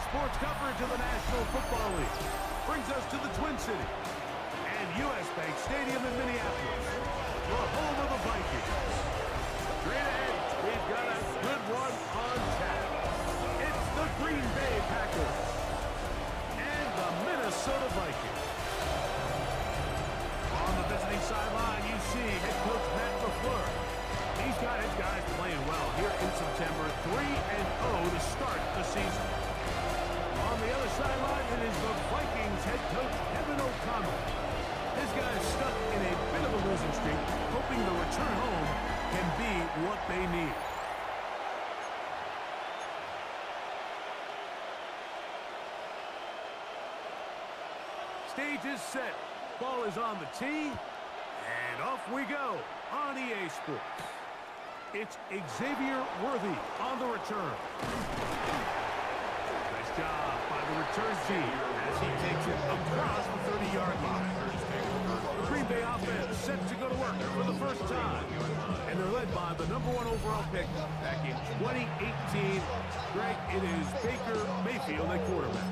sports coverage of the National Football League brings us to the Twin Cities and U.S. Bank Stadium in Minneapolis, the home of the Vikings. Straight ahead, we've got a good one on tap. It's the Green Bay Packers and the Minnesota Vikings. On the visiting sideline, you see head coach Matt LaFleur. He's got his guys playing well here in September, 3-0 to start the season. On the other sideline, it is the Vikings head coach Kevin O'Connell. His guys stuck in a bit of a losing streak, hoping the return home can be what they need. Stage is set. Ball is on the tee, and off we go on EA Sports. It's Xavier Worthy on the return. Nice job by the return team as he takes it across the 30-yard line. The Green Bay offense set to go to work for the first time, and they're led by the #1 overall pick back in 2018. Greg, it is Baker Mayfield at quarterback.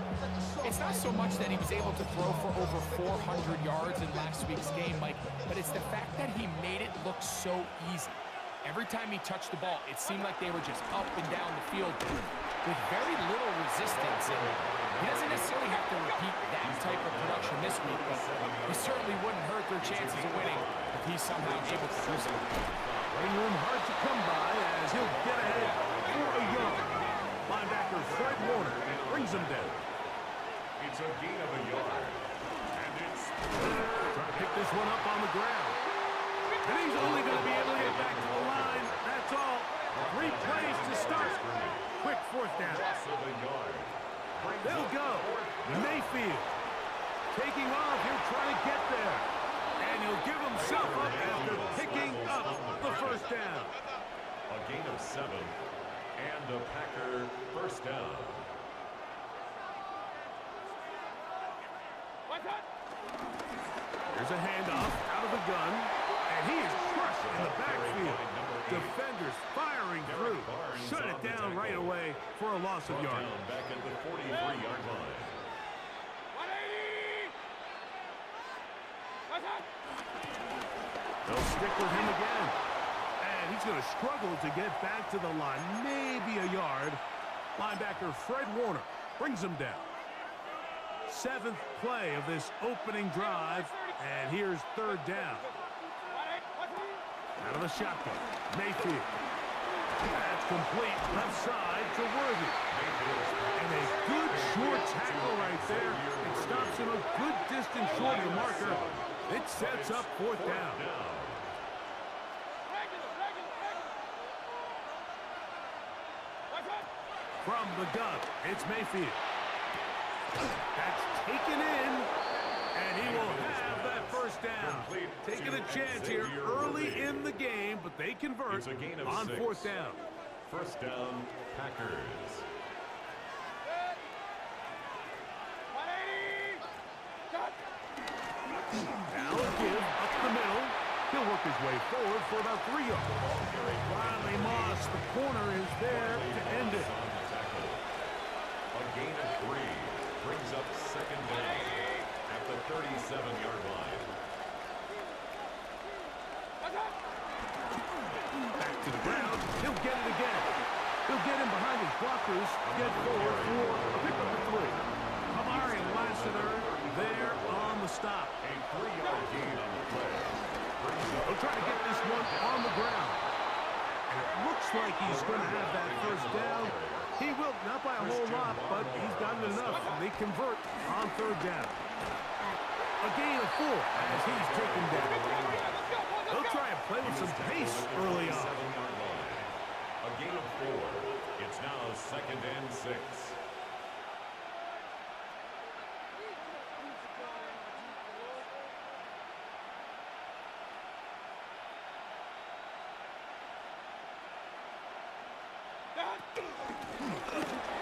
It's not so much that he was able to throw for over 400 yards in last week's game, Mike, but it's the fact that he made it look so easy. Every time he touched the ball, it seemed like they were just up and down the field with very little resistance. And he doesn't necessarily have to repeat that type of production this week, but he certainly wouldn't hurt their chances of winning if he's somehow able to do so. Running room hard to come by as he'll get ahead for a yard. Linebacker Fred Warner brings him down. It's a gain of a yard. And it's... Trying to pick this one up on the ground. And he's only going to be able to get back to the line. That's all. 3 plays to start. Quick fourth down. They'll go. Mayfield taking off. He'll try to get there. And he'll give himself up after picking up the first down. A gain of 7. And a Packer first down. There's a handoff out of the gun. And he is crushed in the backfield. Defenders firing through. Shut it down right away for a loss of yard. Back at the 43-yard line. They'll stick with him again. And he's going to struggle to get back to the line. Maybe a yard. Linebacker Fred Warner brings him down. 7th play of this opening drive. And here's 3rd down. Out of the shotgun. Mayfield. That's complete. Left side to Worthy. And a good short tackle right there. It stops him a good distance short of the marker. It sets up 4th down. From the gun, it's Mayfield. That's taken in. And he will have that first down. Taking a chance here early in the game, but they convert on 4th down. First down, Packers. Now a give up the middle. He'll work his way forward for about 3 yards. Riley Moss, the corner, is there to end it. A gain of 3 brings up 2nd down at the 37-yard line. Back to the ground. He'll get it again. He'll get him behind his blockers. Get forward for a pickup of 3. Amari Lassiter there on the stop. A 3-yard gain on the play. He'll try to get this one on the ground. And it looks like he's going to have that first down. He will, not by a whole lot, but he's gotten enough. They convert on 3rd down. A gain of 4 as he's taken down. They'll try and play with some pace early on. A gain of 4. It's now 2nd and 6.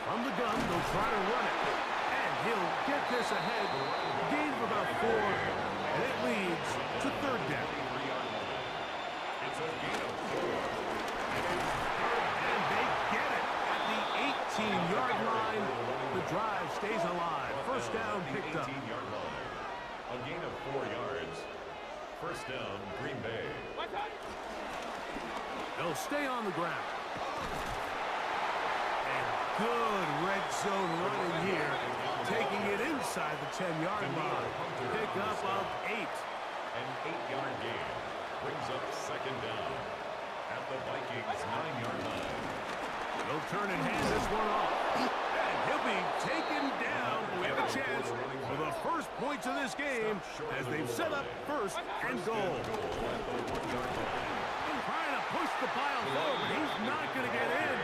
From the gun, they'll try to run it. And he'll get this ahead. Gain of about 4. And it leads to 3rd down. It's a gain of 4. And they get it at the 18-yard line. The drive stays alive. First down picked up. 18-yard line. A gain of 4 yards. First down, Green Bay. They'll stay on the ground. And good red zone running here. Taking it inside the 10-yard line. Pick up of 8. An 8-yard gain brings up second down at the Vikings' 9-yard line. They'll turn and hand this one off. And he'll be taken down with a chance for the first points of this game as they've set up first and goal. Trying to push the pile forward. He's not going to get in.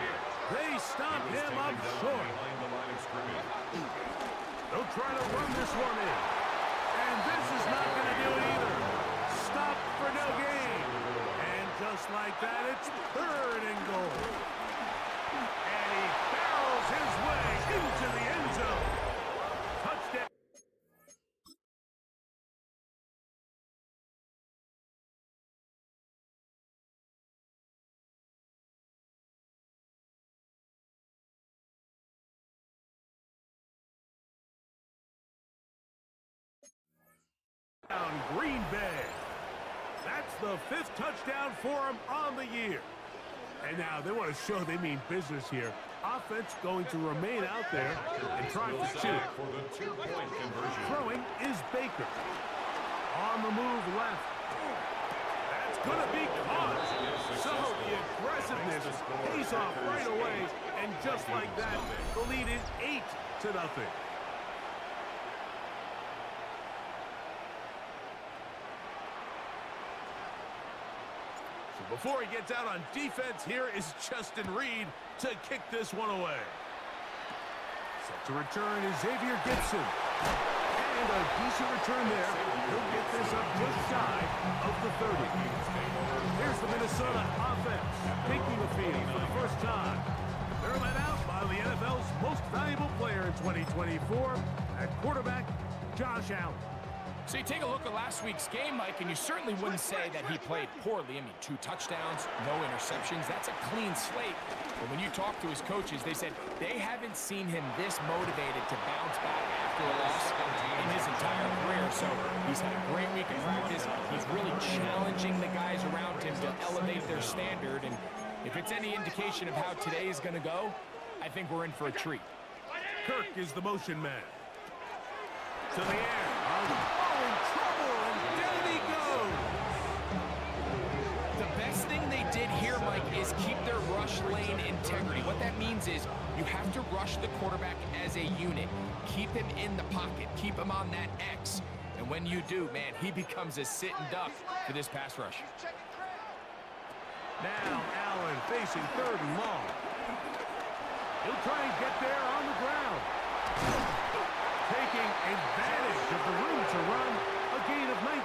They stop him up short. They'll try to run this one in. And this is not going to do it either. Stop for no gain. And just like that, it's third and goal. And he barrels his way into the end zone. Touchdown. Green Bay. That's the 5th touchdown for him on the year. And now they want to show they mean business here. Offense going to remain out there and try to shoot. For the 2-point conversion. Throwing is Baker. On the move left. That's going to be caught. So the aggressiveness pays off right away. And just like that, the lead is 8-0. Before he gets out on defense, here is Justin Reed to kick this one away. Set to return is Xavier Gibson. And a decent return there. He'll get this up just shy of the 30. Here's the Minnesota offense taking the field for the first time. They're led out by the NFL's most valuable player in 2024 at quarterback, Josh Allen. So you take a look at last week's game, Mike, and you certainly wouldn't say that he played poorly. I mean, 2 touchdowns, no interceptions. That's a clean slate. But when you talk to his coaches, they said they haven't seen him this motivated to bounce back after a loss in his entire career. So he's had a great week in practice. He's really challenging the guys around him to elevate their standard. And if it's any indication of how today is going to go, I think we're in for a treat. Kirk is the motion man. To the air. Oh, in trouble, and down he goes. The best thing they did here, Mike, is keep their rush lane integrity. What that means is you have to rush the quarterback as a unit. Keep him in the pocket. Keep him on that X. And when you do, man, he becomes a sitting duck for this pass rush. Now Allen facing 3rd and long. He'll try and get there on the ground. Taking advantage of the room to run, a gain of 19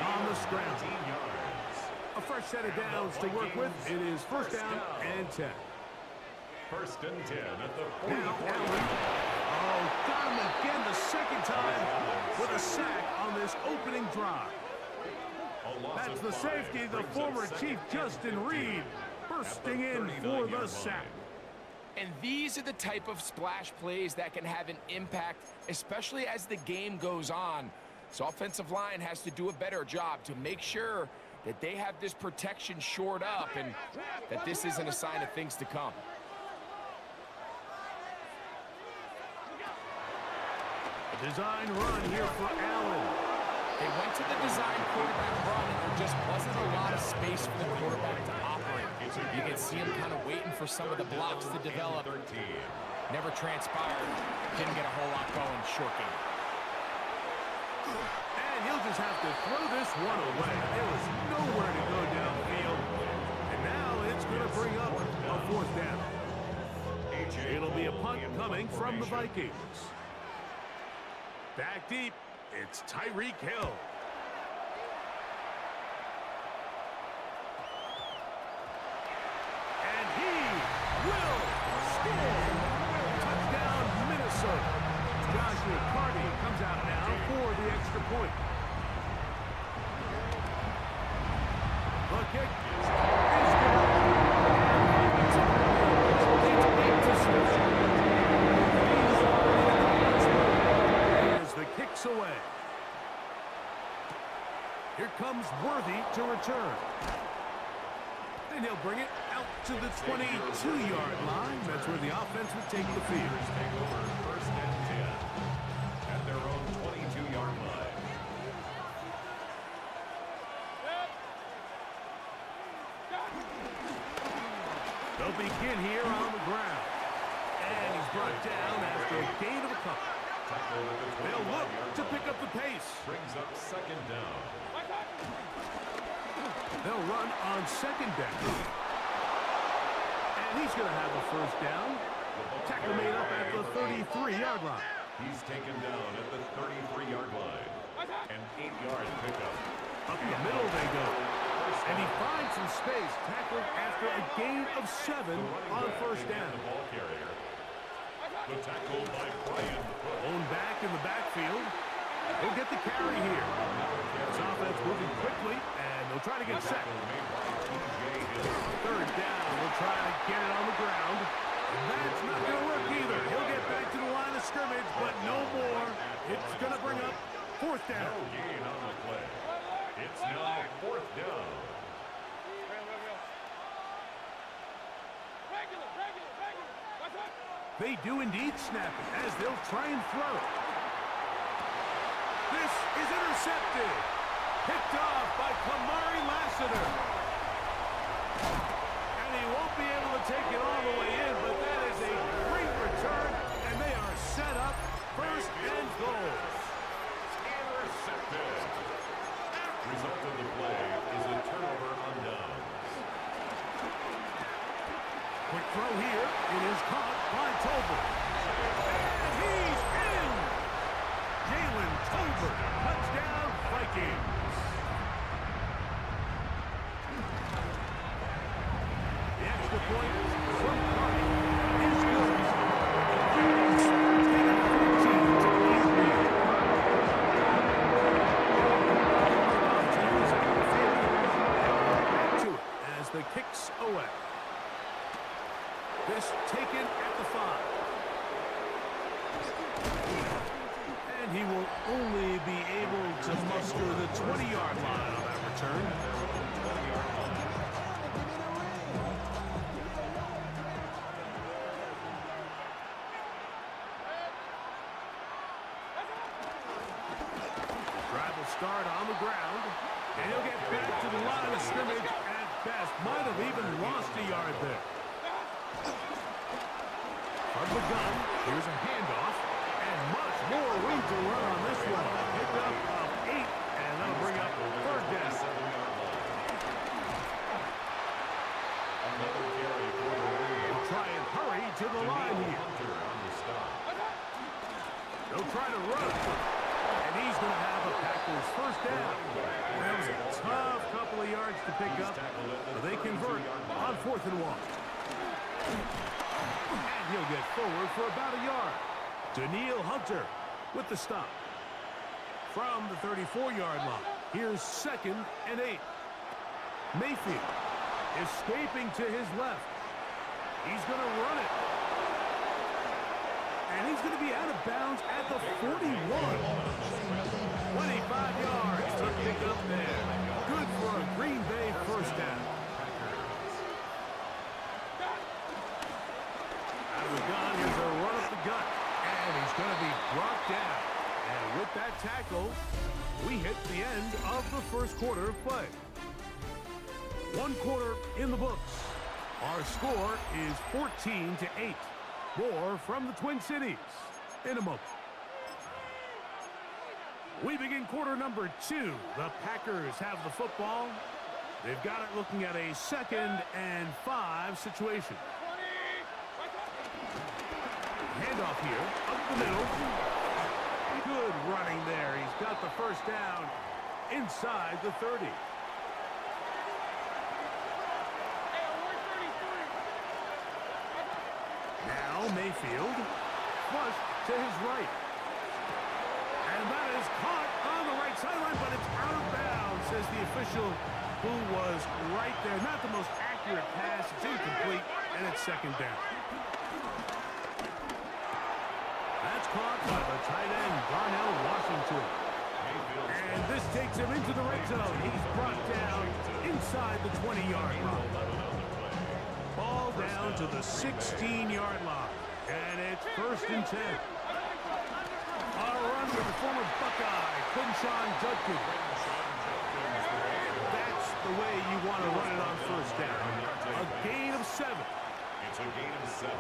on the scramble. A fresh set of downs to work with. It is first down and 10. First and 10 at the 40. Now Allen. Oh, got him again the second time with a sack on this opening drive. That's the safety, the former Chief Justin Reed, bursting in for the sack. And these are the type of splash plays that can have an impact, especially as the game goes on. So offensive line has to do a better job to make sure that they have this protection shored up and that this isn't a sign of things to come. A design run here for Allen. They went to the design quarterback run, and there just wasn't a lot of space for the quarterback to operate. You can see him kind of waiting for some of the blocks to develop. Never transpired. Didn't get a whole lot going. Short game. And he'll just have to throw this one away. There was nowhere to go downfield. And now it's going to bring up a 4th down. It'll be a punt coming from the Vikings. Back deep, it's Tyreek Hill. And he will score. Touchdown, Minnesota. Joshua Carty comes out now for the extra point. The kick is good. kicks away. Here comes Worthy to return. And he'll bring it out to the 22-yard line. That's where the offense will take the field. Take over first and 10 at their own 22-yard line. They'll begin here on the ground. And he's brought down after a gain of a couple. They'll look to pick up the pace. Brings up second down. They'll run on second down. And he's going to have a first down. Tackle made up at the 33-yard line. He's taken down at the 33-yard line. An 8-yard pickup. Up the middle they go. And he finds some space, tackled after a gain of 7 on first down. The ball carrier. The tackle by Brian. Owned back in the backfield. He'll get the carry here. This offense moving quickly, and they'll try to get set. Third down, we'll try to get it on the ground. That's not going to work either. He'll get back to the line of scrimmage, but no more. It's going to bring up fourth down. No gain on the play. It's now fourth down. They do indeed snap it as they'll try and throw it. This is intercepted. Picked off by Kamari Lassiter. And he won't be able to take it all the way in, but that is a great return, and they are set up first and goal. Intercepted. Result of the play is a turnover on downs. Quick throw here. It is caught by Tolbert. And he's in! Jalen Tolbert. Touchdown, Vikings. The extra point from Carney is good. Take a 14-8 lead. Back to it as the kicks away. This taken at the 5. And he will only be able to muster the 20-yard line on that return. Drive will start on the ground. And he'll get back to the line of scrimmage at best. Might have even lost a yard there. From the gun, here's a handoff, and much more room to run on this one. Picked up of 8, and that'll bring up third down. They'll try and hurry to the line here. They'll try to run, and he's going to have a Packers first down. That was a tough couple of yards to pick up, but they convert on 4th and 1. And he'll get forward for about a yard. Daniil Hunter with the stop. From the 34-yard line, here's 2nd and 8. Mayfield escaping to his left. He's going to run it. And he's going to be out of bounds at the 41. 25 yards to pick up there. Good for a Green Bay first down. Out of the gun, here's a run up the gut. And he's going to be brought down. And with that tackle, we hit the end of the first quarter of play. 1 quarter in the books. Our score is 14-8. More from the Twin Cities in a moment. We begin quarter number 2. The Packers have the football. They've got it looking at a 2nd and 5 situation. Handoff here, up the middle. Good running there. He's got the first down inside the 30. Now Mayfield, flush to his right. And that is caught on the right sideline, but it's out of bounds, says the official who was right there. Not the most accurate pass. It's incomplete, and it's 2nd down. That's caught by the tight end, Darnell Washington. And this takes him into the red zone. He's brought down inside the 20-yard line. Ball down to the 16-yard line. And it's 1st and 10. A run with the former Buckeye, Quinshawn Judkins. That's the way you want to run it on 1st down. A gain of 7. It's a gain of 7.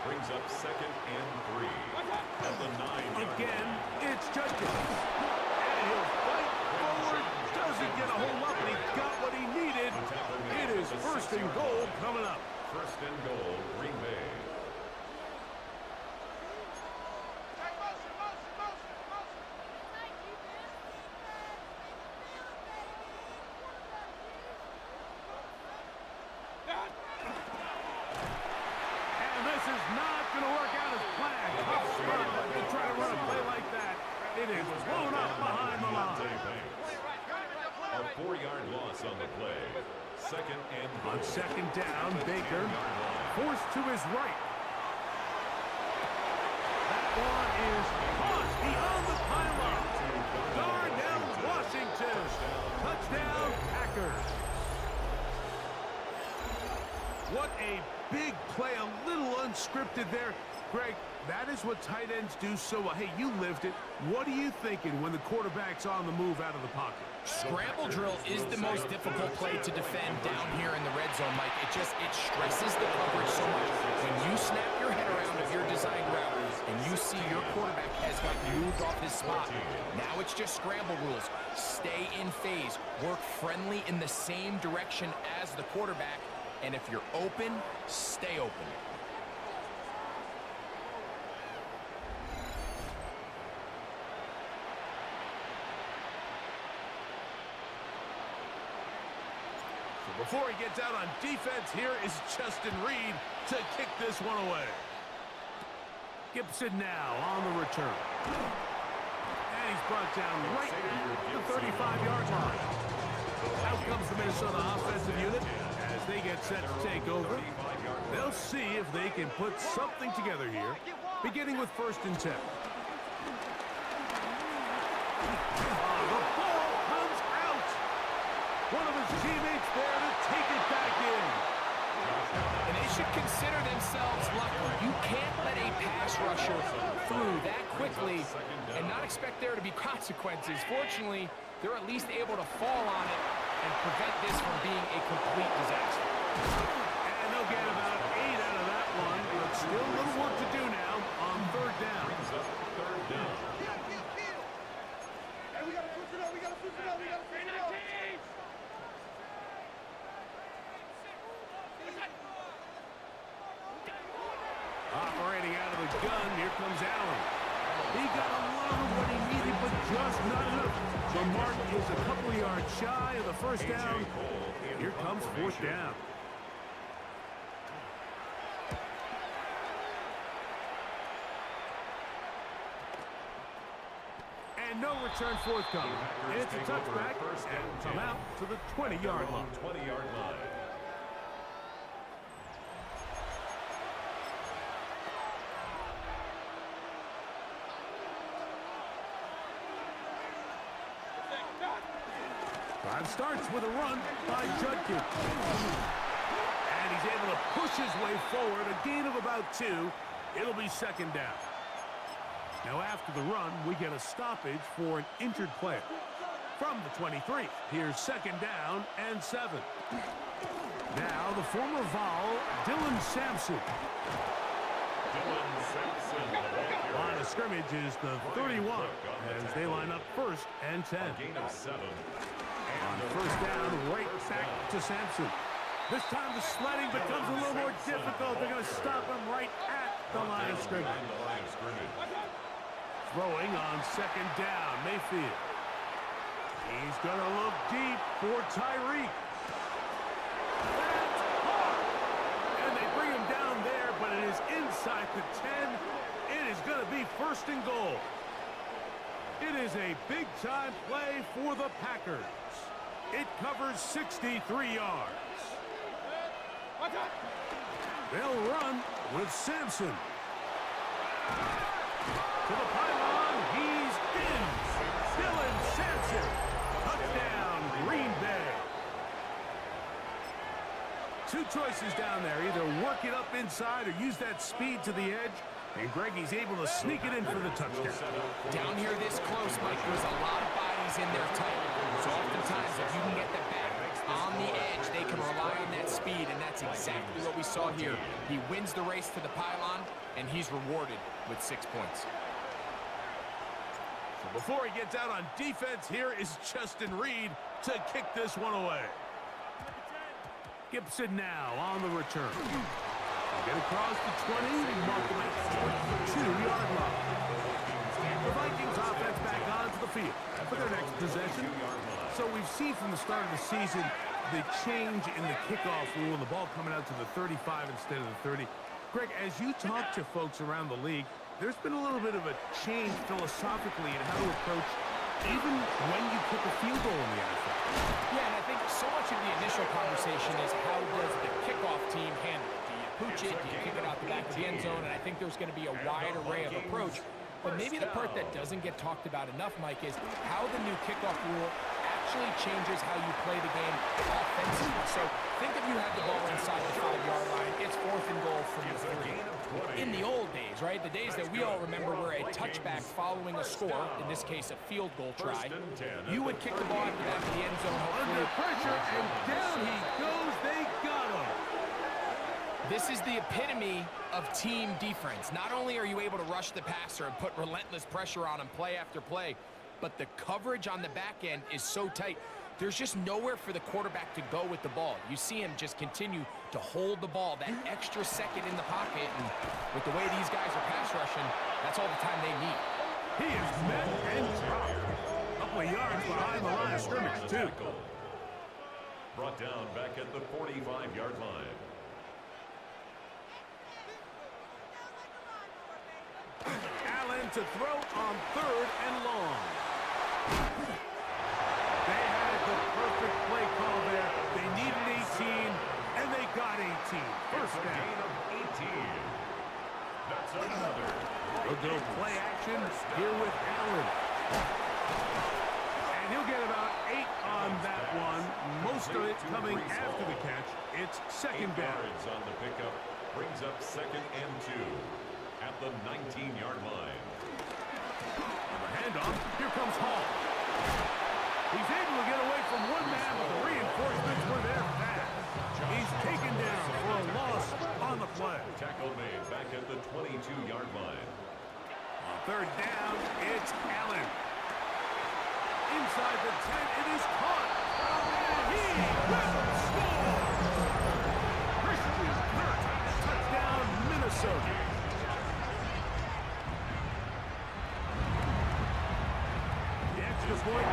Brings up 2nd and 3. At the 9-yard Again, it's Judkins. And he'll fight forward. Doesn't get a hold up, and he got what he needed. It is 1st and goal coming up. 1st and goal, Green Bay. It is blown up behind the line. A 4-yard loss on the play. 2nd and goal. On 2nd down, Baker forced to his right. That one is caught beyond the pylon. Darnell Washington. Touchdown, Packers. What a big play, a little unscripted there. Greg, that is what tight ends do so well. Hey, you lived it. What are you thinking when the quarterback's on the move out of the pocket? Scramble drill is the most difficult play to defend down here in the red zone, Mike. It stresses the coverage so much. When you snap your head around of your designed route and you see your quarterback has got moved off his spot, now it's just scramble rules. Stay in phase. Work friendly in the same direction as the quarterback. And if you're open, stay open. Before he gets out on defense, here is Justin Reed to kick this one away. Gibson now on the return. And he's brought down right at the 35-yard line. Out comes the Minnesota offensive unit as they get set to take over. They'll see if they can put something together here, beginning with 1st and 10. One of his teammates there to take it back in. And they should consider themselves lucky. You can't let a pass rusher through that quickly and not expect there to be consequences. Fortunately, they're at least able to fall on it and prevent this from being a complete disaster. And they'll get about 8 out of that one, but still a little work to do now on 3rd down. Third down. Hey, we got to switch it up. We got to switch it up. We got to switch it up. Operating out of the gun, here comes Allen. He got a lot of what he needed, but just not enough. The mark is a couple of yards shy of the 1st down. Here comes 4th down. And no return forthcoming. It's a touchback, and come out to the 20-yard line. 20-yard line. Drive starts with a run by Judkins. And he's able to push his way forward, a gain of about 2. It'll be 2nd down. Now after the run, we get a stoppage for an injured player. From the 23, here's 2nd down and 7. Now the former Vol, Dylan Sampson. Line of scrimmage is the 31 as they line up 1st and 10. Gain of 7. On 1st down, right back to Sampson. This time the sledding becomes a little more difficult. They're going to stop him right at the line of scrimmage. Throwing on 2nd down, Mayfield. He's going to look deep for Tyreek. That's hard. And they bring him down there, but it is inside the 10. It is going to be 1st and goal. It is a big-time play for the Packers. It covers 63 yards. They'll run with Sampson. To the pylon, he's in. Dylan two choices down there. Either work it up inside or use that speed to the edge. And Greggy's able to sneak it in for the touchdown. Down here this close, Mike, there's a lot of bodies in there tight. So oftentimes, if you can get the back on the edge, they can rely on that speed, and that's exactly what we saw here. He wins the race to the pylon, and he's rewarded with 6 points. So before he gets out on defense, here is Justin Reed to kick this one away. Gibson now on the return. Get across the 20, mark him at 22-yard line. The Vikings offense back onto the field for their next possession. So we've seen from the start of the season the change in the kickoff rule and the ball coming out to the 35 instead of the 30. Greg, as you talk to folks around the league, there's been a little bit of a change philosophically in how to approach even when you kick a field goal in the NFL. Yeah, and I think so much of the initial conversation is how does the kickoff team handle it? Do you pooch it? Do you kick it out the back of the end zone? And I think there's going to be a wide array of approach. But maybe the part that doesn't get talked about enough, Mike, is how the new kickoff rule actually changes how you play the game offensively. So think if you had the ball inside the 5-yard line, it's 4th and goal from the 3. In the old days, right, the days that we all remember were a touchback following a score, in this case a field goal try, you would kick the ball out the back of the end zone. Under pressure, and down he goes. They got him. This is the epitome of team defense. Not only are you able to rush the passer and put relentless pressure on him play after play, but the coverage on the back end is so tight. There's just nowhere for the quarterback to go with the ball. You see him just continue to hold the ball, that extra second in the pocket, and with the way these guys are pass rushing, that's all the time they need. He is met and dropped. A couple of yards behind the line of scrimmage, too. Brought down back at the 45-yard line. Allen to throw on 3rd and long. They had the perfect play call there. They needed 18, and they got 18. First down. Gain of 18. That's another. They'll go play action here with Allen. And he'll get about 8 on that one. Most of it coming after the catch. It's 2nd down. 8 yards on the pickup. Brings up 2nd and 2 at the 19-yard line. On the handoff, here comes Hall. He's able to get away from one man, but the reinforcements were there fast. He's taken down for a loss on the play. Tackle made back at the 22-yard line. On 3rd down, it's Allen. Inside the 10, it is caught. And he will score. Christian Kirk, touchdown, Minnesota. The extra point.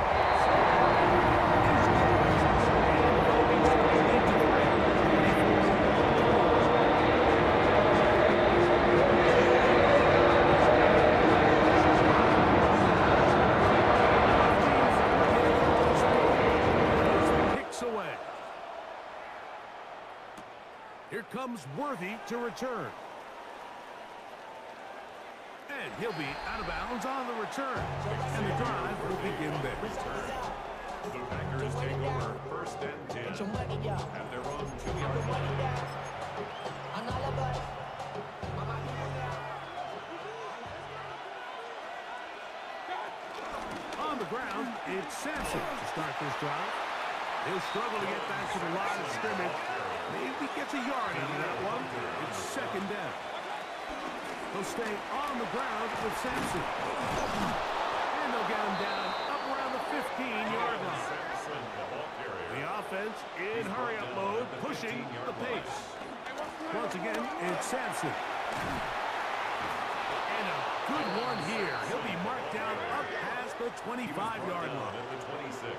Here comes Worthy to return. And he'll be out of bounds on the return. And the drive will begin there. The Packers take over 1st and 10 at their own 2-yard line. On the ground, it's Sampson to start this drive. He'll struggle to get back to the line of scrimmage. Maybe gets a yard out of that one. It's 2nd down. He'll stay on the ground with Sampson. And they'll get him down up around the 15-yard line. The offense in hurry-up mode, pushing the pace. Once again, it's Sampson. And a good one here. He'll be marked down up past the 25-yard line. At the 26.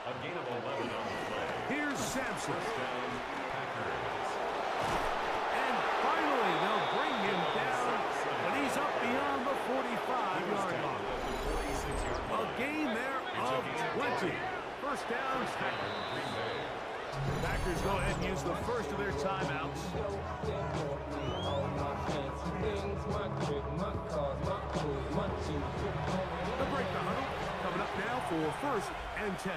A gain of 11 on the play. Here's Sampson. Down, Packers. And finally, they'll bring him down, but he's up beyond the 45-yard line. A gain there of 20. First down, Packers go ahead and use the first of their timeouts. They'll break the huddle. Coming up now for 1st and 10.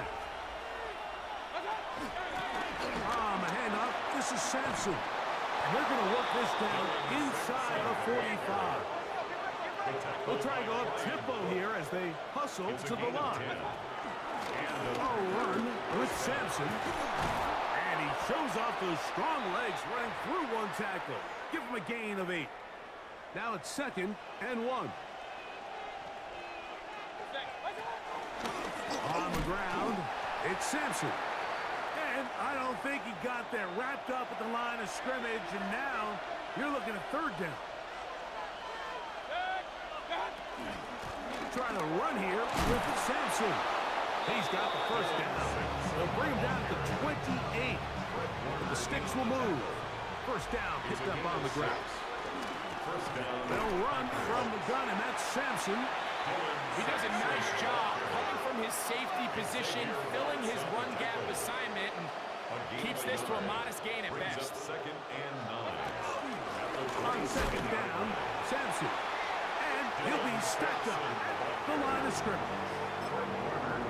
A handoff to This is Sampson. And they're going to work this down inside the 45. They'll try to go up-tempo here as they hustle to the line. Oh, run with Sampson. And he shows off those strong legs running through one tackle. Give him a gain of 8. Now it's 2nd and 1. On the ground, it's Sampson. And I don't think he got that wrapped up at the line of scrimmage, and now you're looking at 3rd down. Trying to run here with Sampson. He's got the 1st down. They'll bring him down to 28. The sticks will move. 1st down picked up on the ground. They'll run from the gun, and that's Sampson. He does a nice job coming from his safety position, filling his run gap assignment, and keeps this to a modest gain at best. 2nd and 9. On 2nd down, Sampson. And he'll be stacked up the line of scrimmage.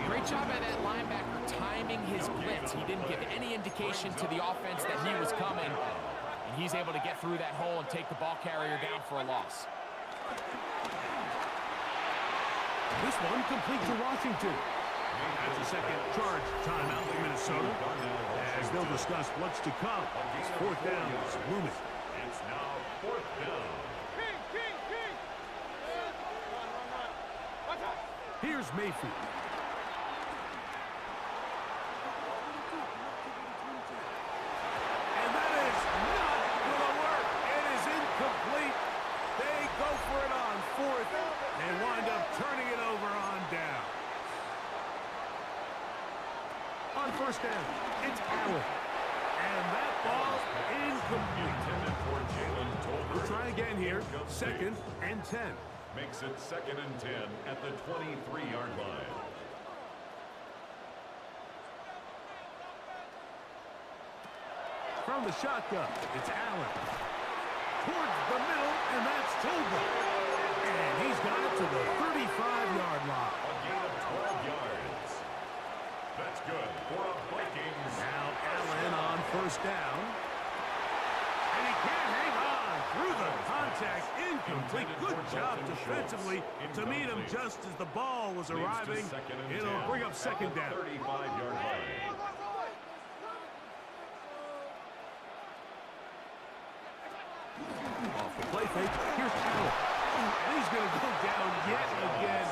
Great job by that linebacker timing his blitz. He didn't give any indication to the offense that he was coming, and he's able to get through that hole and take the ball carrier down for a loss. This one complete to Washington. That's a second charge timeout for Minnesota, as they'll discuss what's to come. 4th down is looming. It's now 4th down. Here's Mayfield. And that is not going to work. It is incomplete. They go for it on 4th and wind up turning it over on down. On 1st down, it's Allen. And that ball incomplete. We'll try again here. 2nd and 10. Makes it 2nd and 10 at the 23-yard line. From the shotgun, it's Allen. Towards the middle, and that's Tolbert. And he's got it to the 35-yard line. A gain of 12 yards. That's good for a Vikings. Now Allen on 1st down. And he can't hang on through the contact. Incomplete. Good job defensively to meet him just as the ball was arriving. It'll bring up 2nd down. 35-yard line. Off the play fake, here's Allen. And he's going to go down yet again.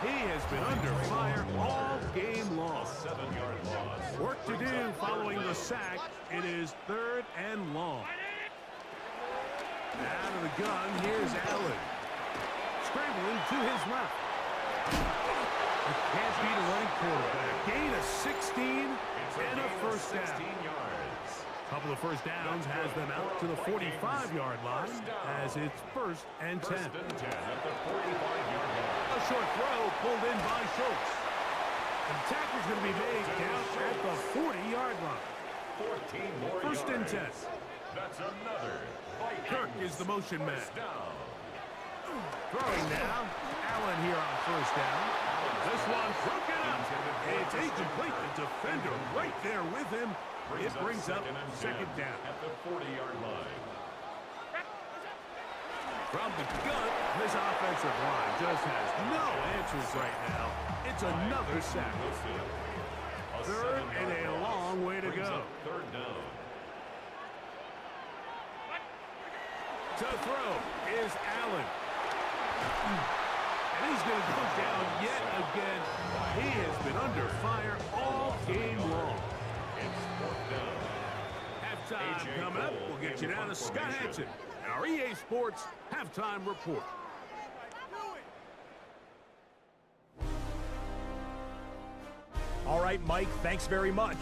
He has been under fire all game long. 7-yard loss. Work to do following the sack. It is 3rd and long. Out of the gun, here's Allen. Scrambling to his left. It can't beat a running quarterback. Gain of 16 and a 1st down. 16 yards. Couple of 1st downs has them out to the 45-yard line as it's 1st and 10. 1st and 10 at the 45-yard line. A short throw pulled in by Schultz. And the tackle's going to be made down at the 40-yard line. 14 more 1st and 10. yards. That's another Vikings. Kirk is the motion man. 1st down. Throwing now. Allen here on 1st down. This one broken up. It's incomplete. The defender right there with him. It brings up 2nd down. At the 40-yard line. From the gun, this offensive line just has no answers right now. It's another sack. 3rd and a long way to go. 3rd down. To throw is Allen. And he's going to go down yet again. He has been under fire all game long. It's 4th down. Halftime coming up. We'll get you down to Scott Hansen and our EA Sports Halftime Report. All right, Mike, thanks very much.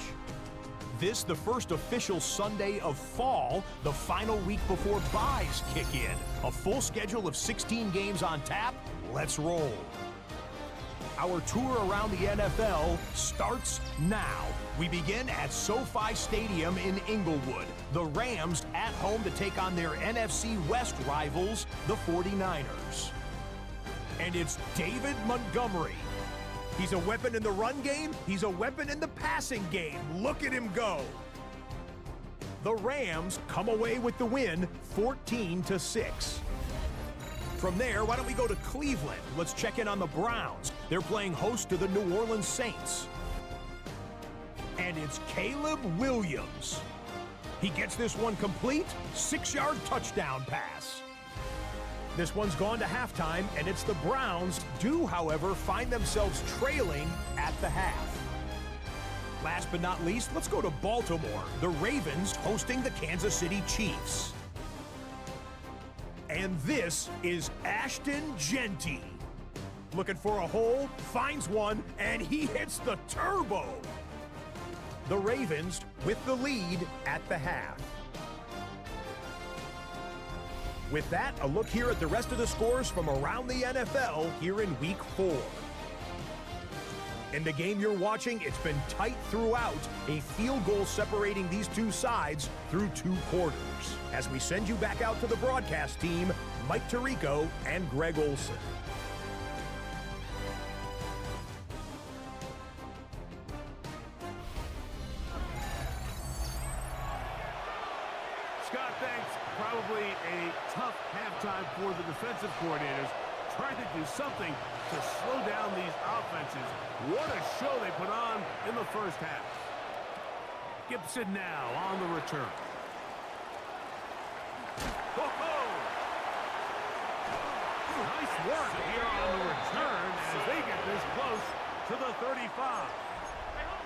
This, the first official Sunday of fall, the final week before byes kick in. A full schedule of 16 games on tap. Let's roll. Our tour around the NFL starts now. We begin at SoFi Stadium in Inglewood. The Rams at home to take on their NFC West rivals, the 49ers. And it's David Montgomery. He's a weapon in the run game. He's a weapon in the passing game. Look at him go. The Rams come away with the win, 14-6. From there, why don't we go to Cleveland? Let's check in on the Browns. They're playing host to the New Orleans Saints. And it's Caleb Williams. He gets this one complete, 6-yard touchdown pass. This one's gone to halftime, and it's the Browns do, however, find themselves trailing at the half. Last but not least, let's go to Baltimore. The Ravens hosting the Kansas City Chiefs. And this is Ashton Genty. Looking for a hole, finds one, and he hits the turbo. The Ravens with the lead at the half. With that, a look here at the rest of the scores from around the NFL here in Week 4. In the game you're watching, it's been tight throughout, a field goal separating these two sides through 2 quarters. As we send you back out to the broadcast team, Mike Tirico and Greg Olson. Scott, thanks. Probably a tough halftime for the defensive coordinators. Trying to do something to slow down these offenses. What a show they put on in the first half. Gibson now on the return. Nice work here on the return as they get this close to the 35.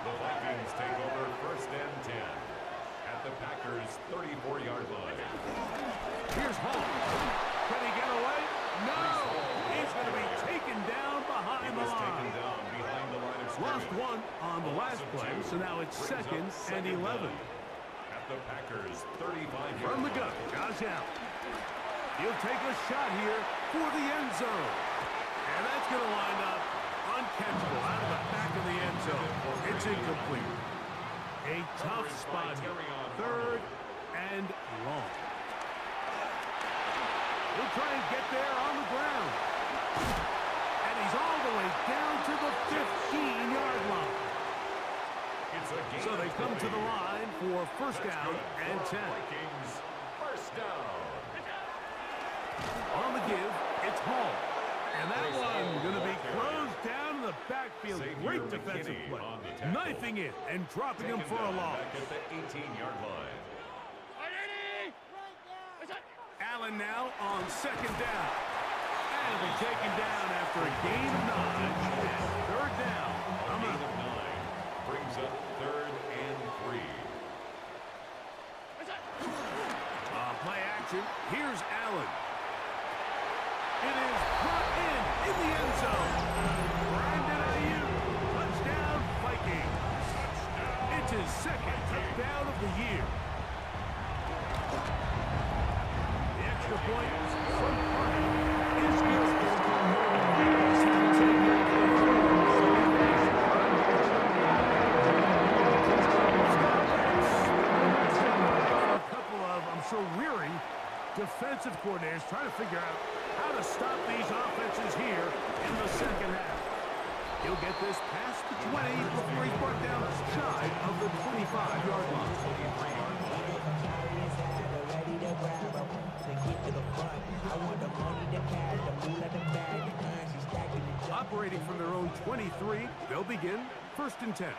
The Vikings take over 1st and 10 at the Packers' 34-yard line. Here's Hall. Can he get away? No! He's going to be taken down behind the line. Lost one on the last play, so now it's 2nd and 11. At the Packers' 35-yard From the gun, Josh Allen. He'll take a shot here for the end zone. And that's going to wind up uncatchable out of the back of the end zone. It's incomplete. A tough spot here. 3rd and long. He'll try and get there on the ground. And he's all the way down to the 15-yard line. So they come to the line for 1st down and 10. Vikings, 1st down. On the give, it's Hall. And that one going to be closed down in the backfield. Great defensive play. Knifing it and dropping him for a loss. Back at the 18-yard line. Allen now on 2nd down. And he'll be taken down after a gain of 9. And 3rd down. Gain of 9 brings up 3rd and 3. Play action. Here's Allen. It is brought in the end zone. Brandon Ayuk. Touchdown, Vikings. It's his 2nd touchdown of the year. The extra point from Parker is good. A couple of, I'm sure, weary defensive coordinators trying to figure out how to stop these offenses here in the 2nd half. He'll get this past the 20 before he's brought down shy of the 25-yard line. Operating from their own 23, they'll begin 1st and 10.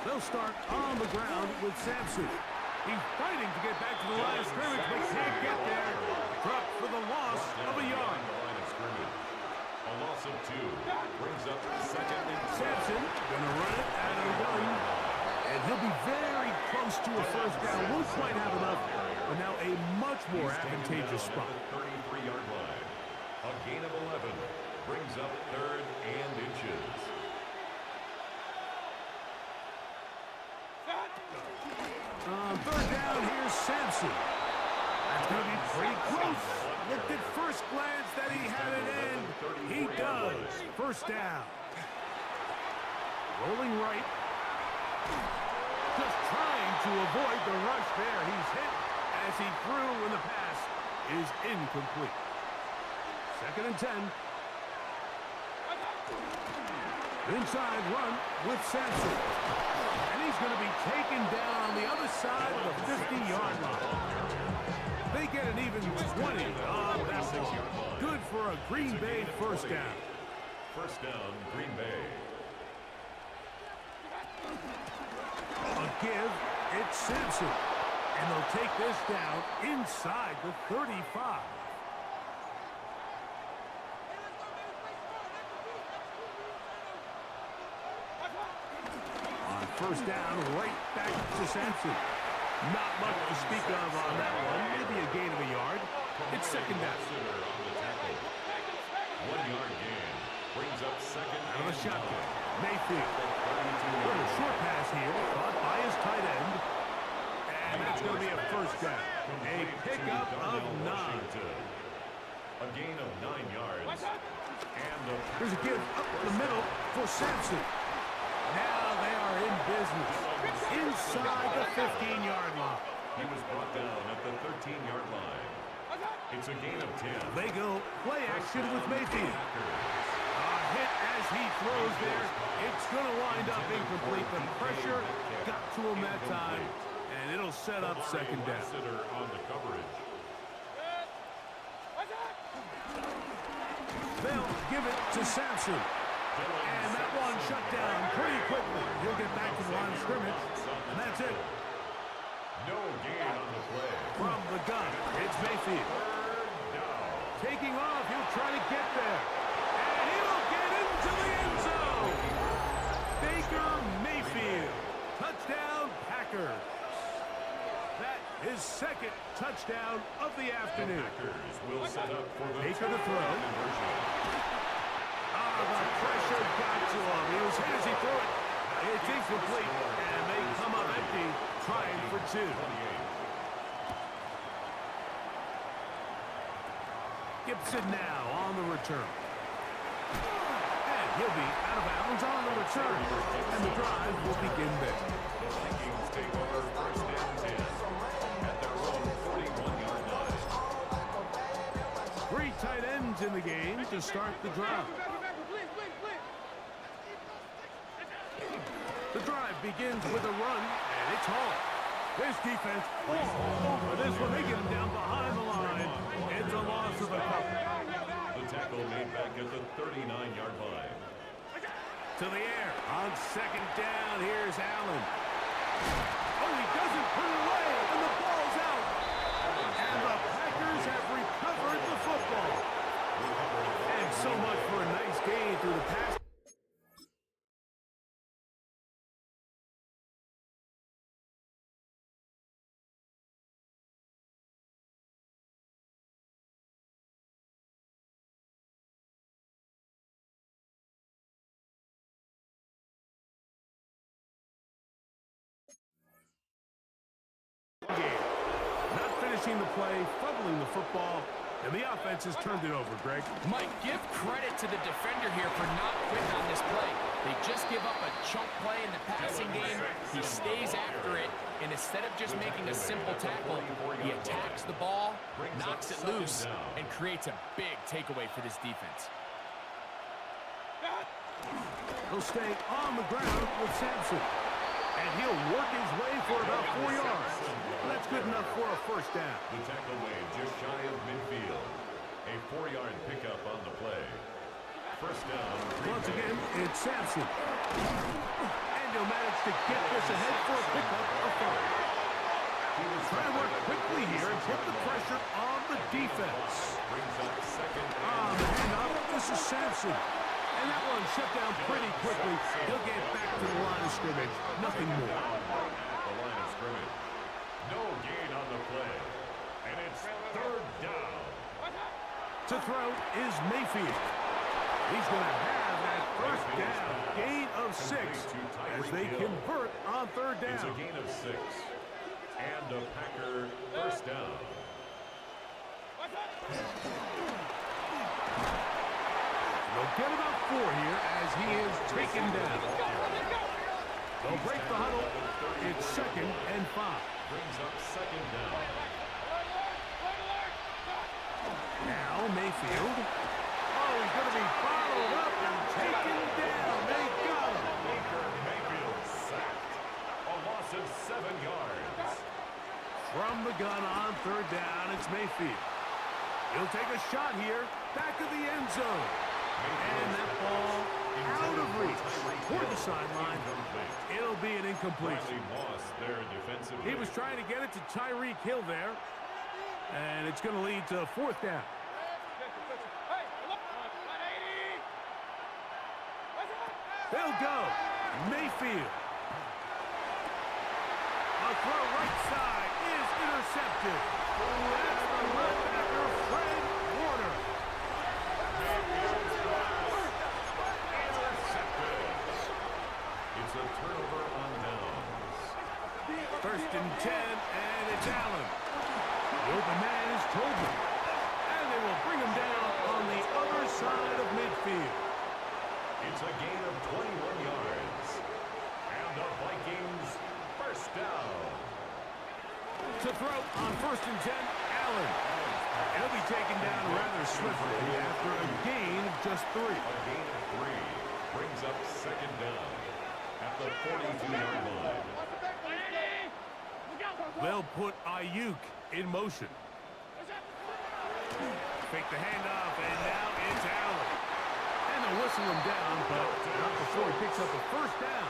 They'll start on the ground with Sampson. He's fighting to get back to the line of scrimmage, but can't get there. Dropped for the loss of a yard. A loss of 2 brings up 2nd and 10. Sampson gonna run it out of the gun. And he'll be very close to a 1st down. Won't quite have enough, but now a much more advantageous spot. 33-yard line. A gain of 11 brings up 3rd and inches. On 3rd down, here's Sampson. That's going to be pretty close. Looked at first glance that he had an end. He does. 1st down. Rolling right. Just trying to avoid the rush there. He's hit as he threw when the pass is incomplete. 2nd and 10. Inside run with Sampson. And he's going to be taken down on the other side of the 50-yard line. They get an even 20 on that ball. Good for a Green Bay first down. First down, Green Bay. A give, it's Sampson. And they'll take this down inside the 35. On first down, right back to Sampson. Not much to speak of on that one. Maybe a gain of a yard. It's second down. 1 yard gain. Brings up second. Out of the shotgun. Mayfield. Little short pass here. Caught by his tight end. And that's going to be a first down. A pickup of 9. A gain of 9 yards. And There's a give up the middle for Sampson. Now they are in business. Inside the 15-yard line. he was brought down at the 13-yard line. It's a gain of 10. They go play action with Mayfield. A hit as he throws there. It's going to wind up incomplete. The pressure got to him that time, and it'll set up second down. On the coverage. They'll give it to Sampson. And that one shut down pretty quickly. He'll get back to the line of scrimmage, and that's it. No gain on the play. From the gun, it's Mayfield. Taking off, he'll try to get there. And he'll get into the end zone. Baker Mayfield. Touchdown, Packers. That is second touchdown of the afternoon. Packers will set up for the Baker to throw. The pressure got to him. He was hit as he threw it. It's incomplete, and they come up empty, trying for 2. Gibson now on the return. And he'll be out of bounds on the return. And the drive will begin there. The Vikings take over first and 10 at their own 41-yard line. 3 tight ends in the game to start the drive. The drive begins with a run, and it's Hall. This defense all over this one. They get him down behind the line. It's a loss of a couple. The tackle made back at the 39-yard line. To the air on second down. Here's Allen. Oh, he doesn't put it away, and the ball's out. And the Packers have recovered the football. And so much for a nice gain through the pass. Not finishing the play, fumbling the football, and the offense has turned it over, Greg. Mike, give credit to the defender here for not quitting on this play. They just give up a chunk play in the passing game. He stays after it, and instead of just making a simple tackle, he attacks the ball, knocks it loose, and creates a big takeaway for this defense. He'll stay on the ground with Sampson. And he'll work his way for about 4 yards. That's good enough for a first down. The tackle made just shy of midfield. A 4-yard pickup on the play. First down. Once again, it's Sampson. And he'll manage to get this ahead for a pickup of 5. He was trying to work quickly here and put the pressure on the defense. Brings up second. The handoff. This is Sampson. And that one shut down pretty quickly. He'll get back to the line of scrimmage. Nothing more. The line of scrimmage. No gain on the play. And it's third down. To throw is Mayfield. He's going to have that first down. Gain of 6 as they convert on third It's a down. gain of 6. And a Packer first down. They'll get about 4 here as he is taken down. They'll break the huddle. It's second and 5. Brings up second down. Now Mayfield. Oh, he's going to be followed up and taken down. They yards. From the gun on third down, it's Mayfield. He'll take a shot here, back of the end zone. And that ball out of reach toward the sideline. It'll be an incompletion. He was trying to get it to Tyreek Hill there. And it's going to lead to fourth down. They'll go. Mayfield. A throw right side is intercepted. That's the linebacker, Fred Warner. It's a turnover on downs. First and 10, and it's Allen. The open man is Tobin. And they will bring him down on the other side of midfield. It's a gain of 21 yards. And the Vikings first down. To throw on first and 10, Allen. He'll be taken down rather swiftly after a gain of just 3. A gain of 3 brings up second down at the 42-yard line. They'll put Ayuk in motion. Fake the handoff, and now it's Allen. And they'll whistle him down, but not before he picks up a first down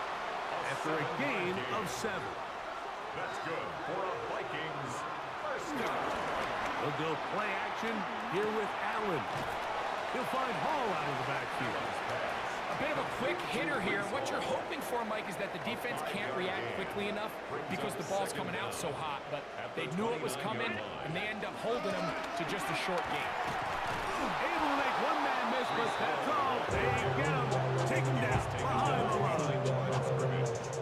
after a gain of 7. That's good for a Vikings first down. They'll go play action here with Allen. He'll find Hall out of the backfield. A bit of a quick hitter here. What you're hoping for, Mike, is that the defense can't react quickly enough because the ball's coming out so hot. But they knew it was coming, and they end up holding them to just a short game. Able to make one man miss, but that's all. They get him. Take him down behind the line.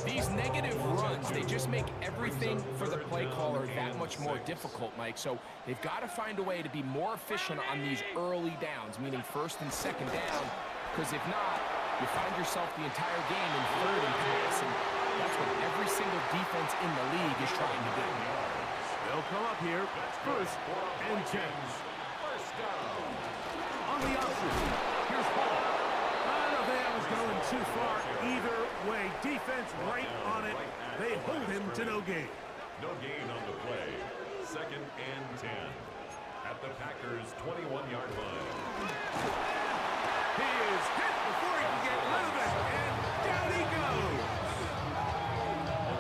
These negative runs, they just make everything for the play caller that much more difficult, Mike. So they've got to find a way to be more efficient on these early downs, meaning first and second down, because if not, you find yourself the entire game in third and pass, and that's what every single defense in the league is trying to do. They'll come up here, first and 10. First down. On the option, here's Hall. I don't think I was going too far either way. Defense right on it. They hold him to no gain. No gain on the play. Second and 10 at the Packers' 21-yard line. He is hit before he can get rid of it, and down he goes.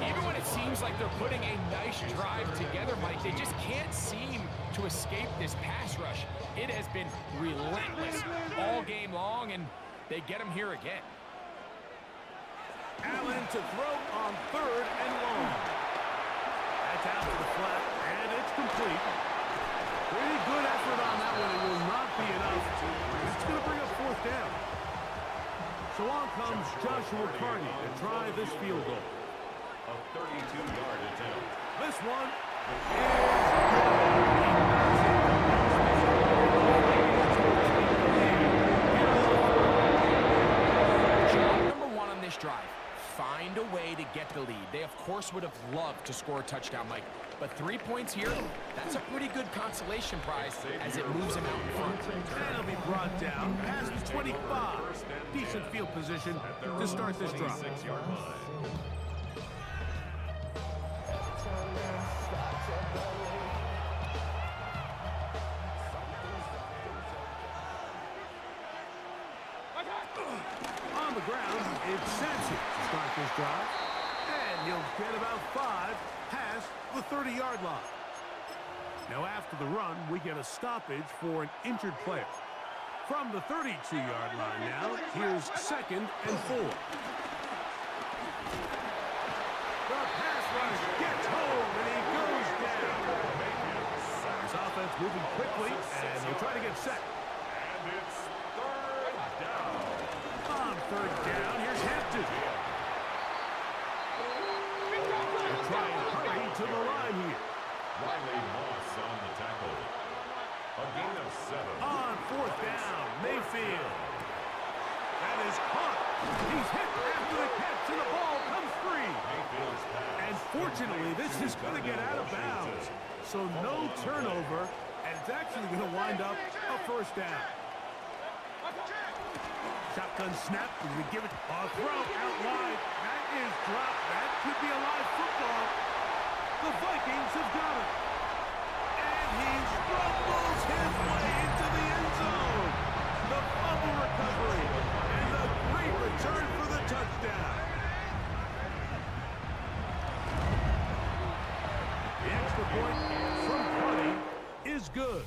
Even when it seems like they're putting a nice drive together, Mike, they just can't seem to escape this pass rush. It has been relentless all game long, and they get him here again. Allen to throw on third and long. That's out to the flat, and it's complete. Pretty good effort on that one. It will not be enough. It's going to bring up fourth down. So on comes Joshua Carney to try this field goal. A 32-yard attempt. This one is Job number 1 on this drive. Find a way to get the lead. They, of course, would have loved to score a touchdown, Mike. But 3 points here, that's a pretty good consolation prize as it moves him out in front. And he'll be brought down past the 25. Decent field position to start this drive. 26-yard line. On the ground, it's Sampson to start this drive. And he'll get about 5 past the 30-yard line. Now after the run, we get a stoppage for an injured player. From the 32-yard line now, here's second and 4. The pass rush gets home, and he goes down. His offense moving quickly, and they'll try to get set. And it's third down. On third down, here's Hampton. They'll try and hurry to the line here. Riley Moss on the tackle. A gain of 7. On fourth down, Mayfield. That is caught. He's hit after the catch, and the ball comes free. Mayfield's pass. And fortunately, this is going to get out of bounds. So no turnover, and it's actually going to wind up a first down. Shotgun snap. We give it a throw out wide. That is dropped. That could be a live football. The Vikings have got it. And he rumbles his way into the end zone. The fumble recovery and a great return for the touchdown. The extra point from Putty is good.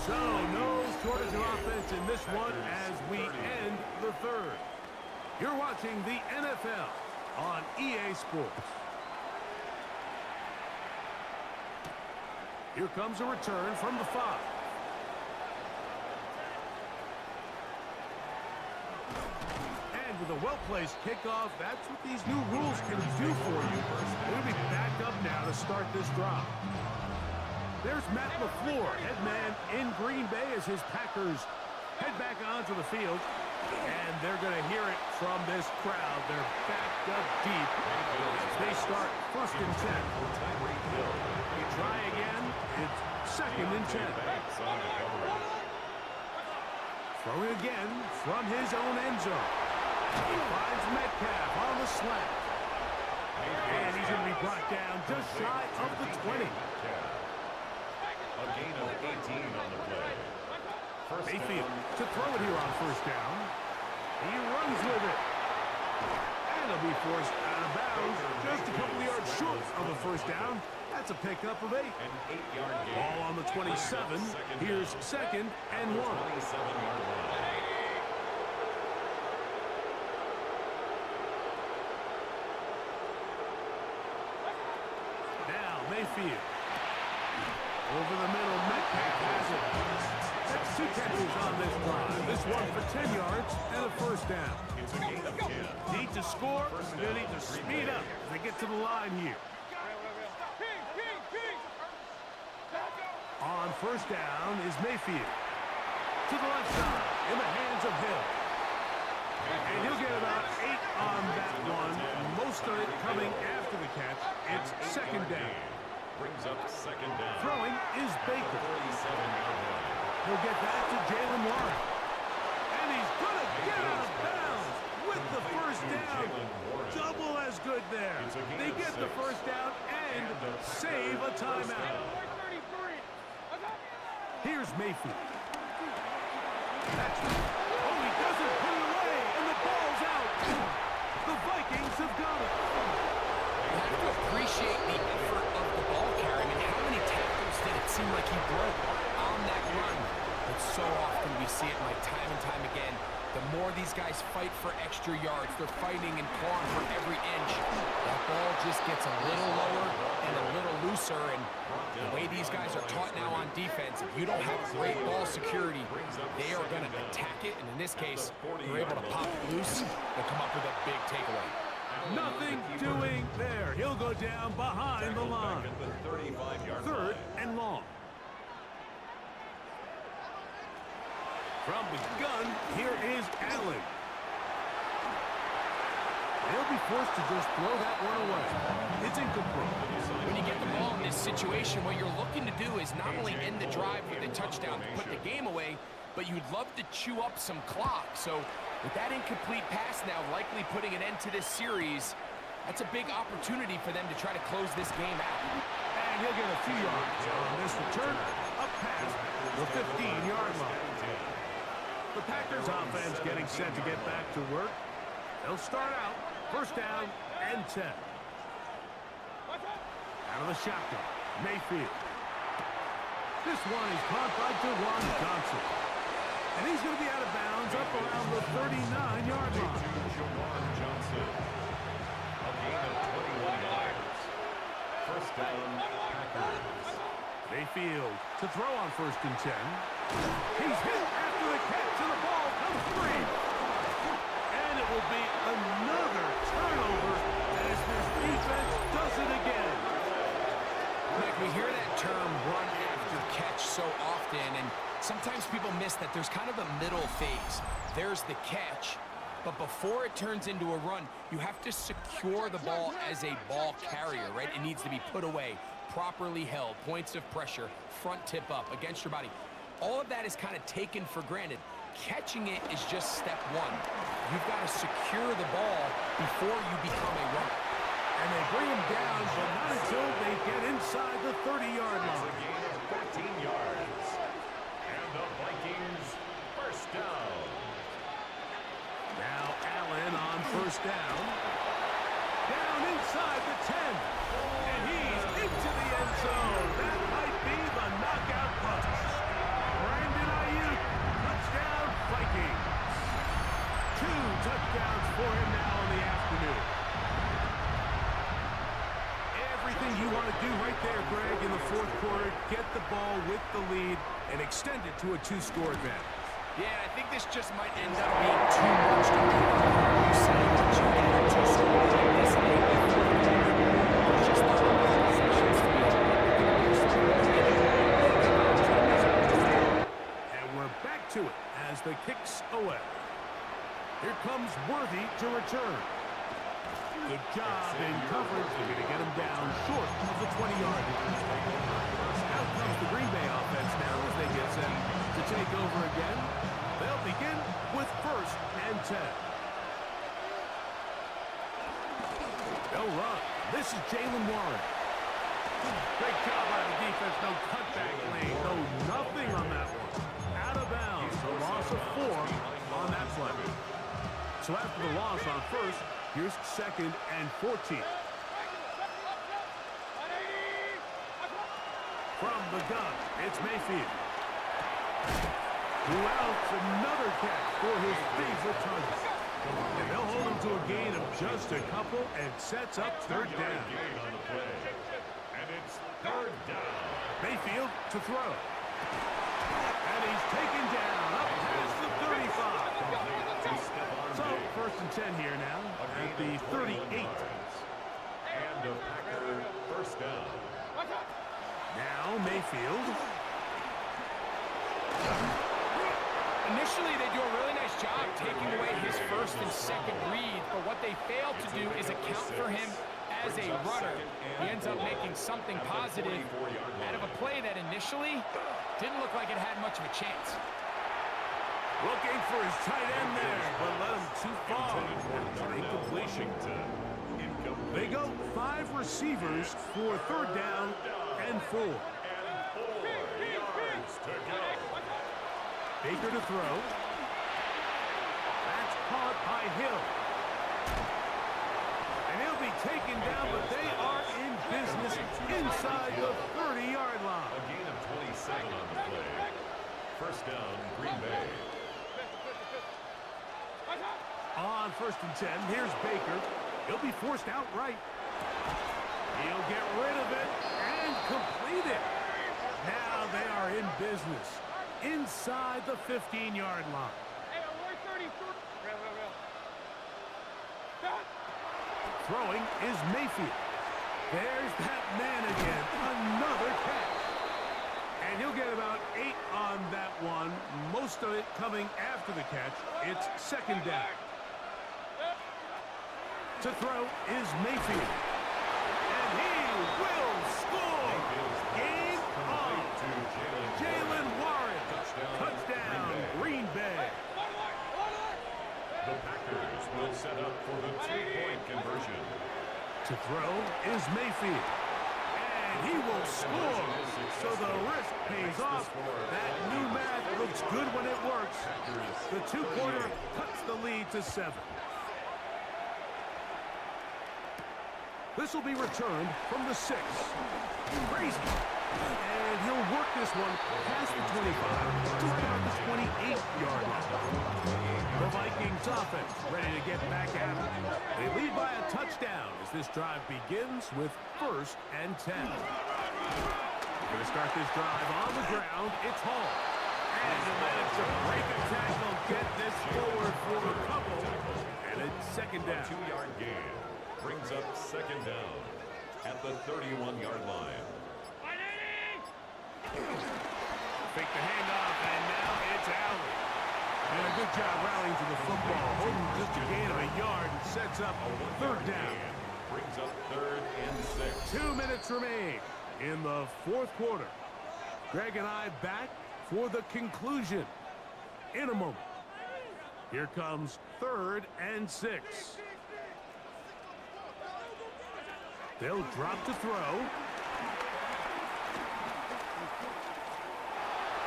So no shortage of offense in this one as we end the third. You're watching the NFL on EA Sports. Here comes a return from the 5. And with a well-placed kickoff, that's what these new rules can do for you. They're going to be back up now to start this drive. There's Matt LaFleur, head man in Green Bay as his Packers head back onto the field. And they're going to hear it from this crowd. They're backed up deep as they start 1st and 10. You try again. It's 2nd and 10. Throwing again from his own end zone. He finds Metcalf on the slant. And he's going to be brought down just shy of the 20. A gain of 18 on the play. Mayfield to throw it here on 1st down. He runs with it. And he'll be forced out of bounds. Just a couple of yards short of the 1st down. That's a pickup of 8. An 8-yard gain. Ball on the 27. Here's 2nd and 1. 27-yard line. Now Mayfield. Over the middle, Metcalf has it. That's 2 catches on this drive. This one for 10 yards and a 1st down. It's a gain of 10. Need to score, they need to speed up as they get to the line here. On 1st down is Mayfield. To the left side, in the hands of Hill. And he'll get about 8 on that one. Most of it coming after the catch. It's 2nd down. Brings up 2nd down. Throwing is Baker. 47-yard line. He'll get that to Jalen Warren. And he's going to get out of bounds with the 1st down. Double as good there. They get the 1st down and save a timeout. Here's Mayfield. That's it. Oh, he doesn't put it away, and the ball's out. The Vikings have got it. You have to appreciate the effort of the ball carrier. I mean, how many tackles did it seem like he broke on that run? But so often we see it like time and time again. The more these guys fight for extra yards, they're fighting and clawing for every inch. That ball just gets a little lower and a little looser. And the way these guys are taught now on defense, if you don't have great ball security, they are going to attack it. And in this case, they're able to pop it loose and come up with a big takeaway. Nothing doing there. He'll go down behind the line. 3rd and long. From the gun, here is Allen. They'll be forced to just throw that one away. It's incomplete. When you get the ball in this situation, what you're looking to do is not only end the drive with a touchdown to put the game away, but you'd love to chew up some clock. So with that incomplete pass now likely putting an end to this series, that's a big opportunity for them to try to close this game out. And he'll get a few yards on this return up past the 15-yard line. The Packers offense getting set to get back to work. They'll start out 1st down and 10. Out of the shotgun, Mayfield. This one is caught by Dewan Johnson. And he's going to be out of bounds up around the 39-yard line. Dewan Johnson. A gain of 21 yards. 1st down, Packers. Mayfield to throw on 1st and 10. He's hit after the catch, and the ball comes free. And it will be another turnover as this defense does it again. Mike, we hear that term run after catch so often, and sometimes people miss that there's kind of a middle phase. There's the catch, but before it turns into a run, you have to secure the ball as a ball carrier, right? It needs to be put away, properly held, points of pressure, front tip up against your body. All of that is kind of taken for granted. Catching it is just step one. You've got to secure the ball before you become a runner. And they bring him down, but not until they get inside the 30-yard It's a line. gain of 13 yards. And the Vikings first down. Now Allen on first down. Down inside the 10. And he's into the end zone. That might be the knockout punch. Brandon Ayuk, touchdown Vikings. 2 touchdowns for him now in the afternoon. Everything you want to do right there, Greg, in the fourth quarter, get the ball with the lead and extend it to a 2-score advantage. Yeah, I think this just might end up being too much to do. You say that you get a 2-score like this late in the fourth quarter. There's just not enough possessions to be able to. And we're back to it as the kick's away. Here comes Worthy to return. Good job in coverage. They're going to get him down short of the 20-yard line. Out comes the Green Bay offense now as they get set to take over again. They'll begin with 1st and 10. They'll run. This is Jalen Warren. Great job by the defense. No cutback lane. No nothing on that one. Out of bounds. A loss of 4 on that play. So after the loss on first, here's 2nd and 14. From the gun, it's Mayfield. Who else? Another catch for his favorite target. And they'll hold him to a gain of just a couple and sets up 3rd down. Gain on the play. And it's 3rd down. Mayfield to throw. And he's taken down up past the 35. So 1st and 10 here now at the 38. And a Packer first down. Now Mayfield. Initially, they do a really nice job taking away his 1st and 2nd read, but what they fail to do is account for him as a runner. He ends up making something positive out of a play that initially didn't look like it had much of a chance. Looking for his tight end there, but let him too far. Incompletion. They go 5 receivers for 3rd down and 4. And 4 yards to go. Baker to throw. That's caught by Hill. And he'll be taken down, but they are in business inside the 30-yard line. A gain of 27 on the play. First down, Green Bay. On 1st and 10, here's Baker. He'll be forced outright. He'll get rid of it and complete it. Now they are in business inside the 15-yard line. Throwing is Mayfield. There's that man again. Another catch. And he'll get about 8 on that one. Most of it coming after the catch. It's 2nd down. To throw is Mayfield. And he will score. Game on. Jalen Warren. Touchdown, Green Bay. The Packers will set up for the 2-point conversion. To throw is Mayfield. And he will score. So the risk pays off. That new math looks good when it works. The 2-quarter cuts the lead to 7. This will be returned from the 6. Crazy. And he'll work this one past the 25 to about the 28-yard line. The Vikings offense ready to get back at it. They lead by a touchdown as this drive begins with 1st and 10. Going to start this drive on the ground. It's Hall. And he managed to break a tackle, get this forward for a couple. And it's 2nd down. 2-yard gain brings up 2nd down at the 31-yard line. Fake the handoff, and now it's Allen. And a good job rallying to the football, holding just a gain of a yard and sets up 3rd down. Brings up 3rd and 6. 2 minutes remain in the 4th quarter. Greg and I back for the conclusion in a moment. Here comes 3rd and 6. They'll drop to throw.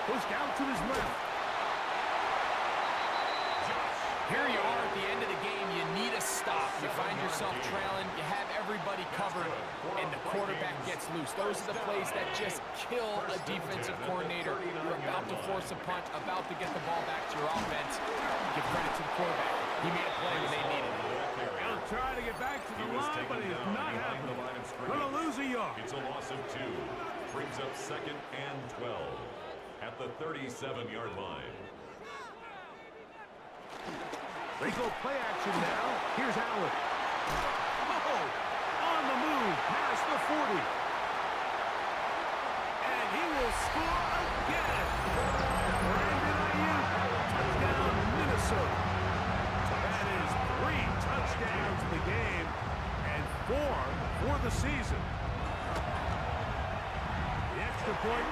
Pushed out to his left. Here you are at the end of the game. You need a stop. You find yourself trailing. You have everybody covered, and the quarterback gets loose. Those are the plays that just kill a defensive coordinator. You're about to force a punt, about to get the ball back to your offense. Give credit to the quarterback. He made a play when they needed it. He'll try to get back to the line, but he's not happening. Gonna lose a yard. It's a loss of 2. Brings up 2nd and 12 at the 37-yard line. They go play action now. Here's Allen. Oh, on the move, past the 40. And he will score again. Brandon Ayuk, touchdown, Minnesota. That is 3 touchdowns in the game and 4 for the season. The extra point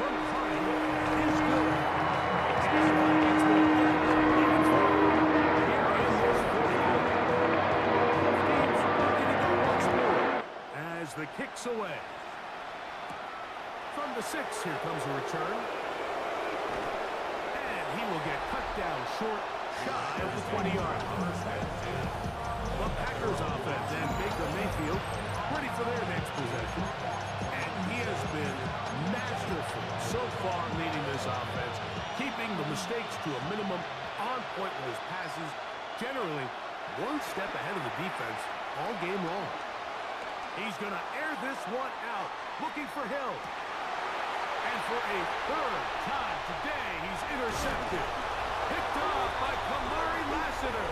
from Carney is good. As the kick's away. From the 6, here comes a return. And he will get cut down short, shy of the 20-yard line. The Packers offense and Baker Mayfield ready for their next possession. And he has been masterful so far leading this offense, keeping the mistakes to a minimum, on point with his passes, generally one step ahead of the defense all game long. He's going to air this one out, looking for Hill. And for a 3rd time today, he's intercepted. Picked off by Kamari Lassiter.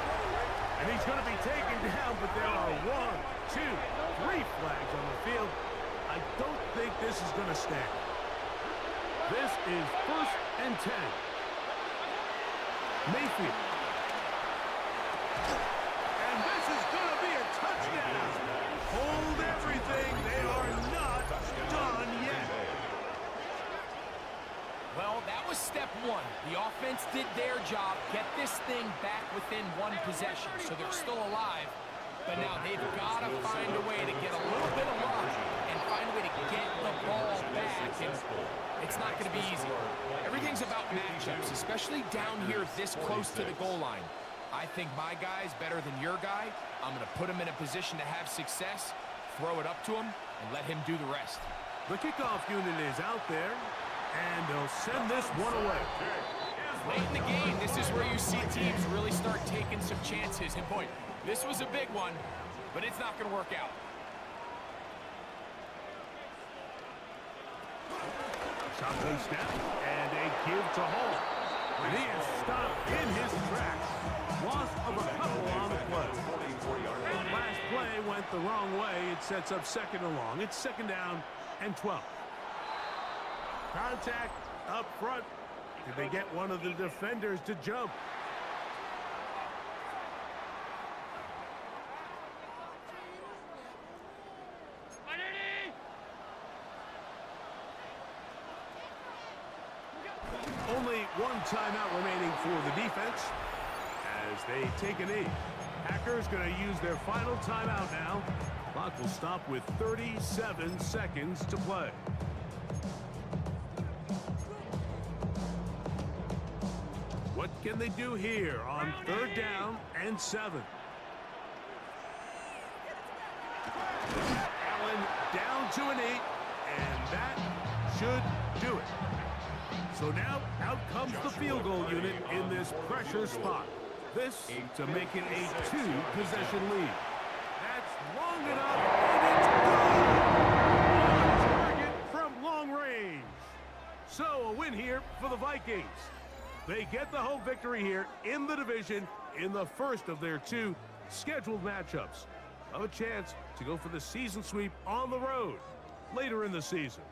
And he's going to be taken down, but there are 1, 2, 3 flags on the field. I don't think this is going to stand. This is 1st and 10. Mayfield. And this is going to be a touchdown. Hold everything. They are not done yet. Well, that was step 1. The offense did their job, get this thing back within 1 possession, so they're still alive. But now they've got to find a way to get a little bit of luck and find a way to get the ball back. And it's not going to be easy. Everything's about matchups, especially down here this close to the goal line. I think my guy's better than your guy. I'm going to put him in a position to have success, throw it up to him, and let him do the rest. The kickoff unit is out there, and they'll send this one away. Late in the game, this is where you see teams really start taking some chances. And boy, this was a big one, but it's not going to work out. Shotgun snap, and a give to Hall. And he is stopped in his tracks. Loss of a couple on the play. Last play went the wrong way. It sets up 2nd and long. It's 2nd down and 12. Contact up front. Did they get one of the defenders to jump? Only 1 timeout remaining for the defense as they take a knee. Packers going to use their final timeout now. Clock will stop with 37 seconds to play. What can they do here on 3rd down and 7? Allen down to a knee, and that should do it. So now out comes the field goal unit in this pressure spot. This to make it a 2-possession lead. That's long enough, and it's good. On target from long range. So a win here for the Vikings. They get the home victory here in the division in the first of their 2 scheduled matchups. Have a chance to go for the season sweep on the road later in the season.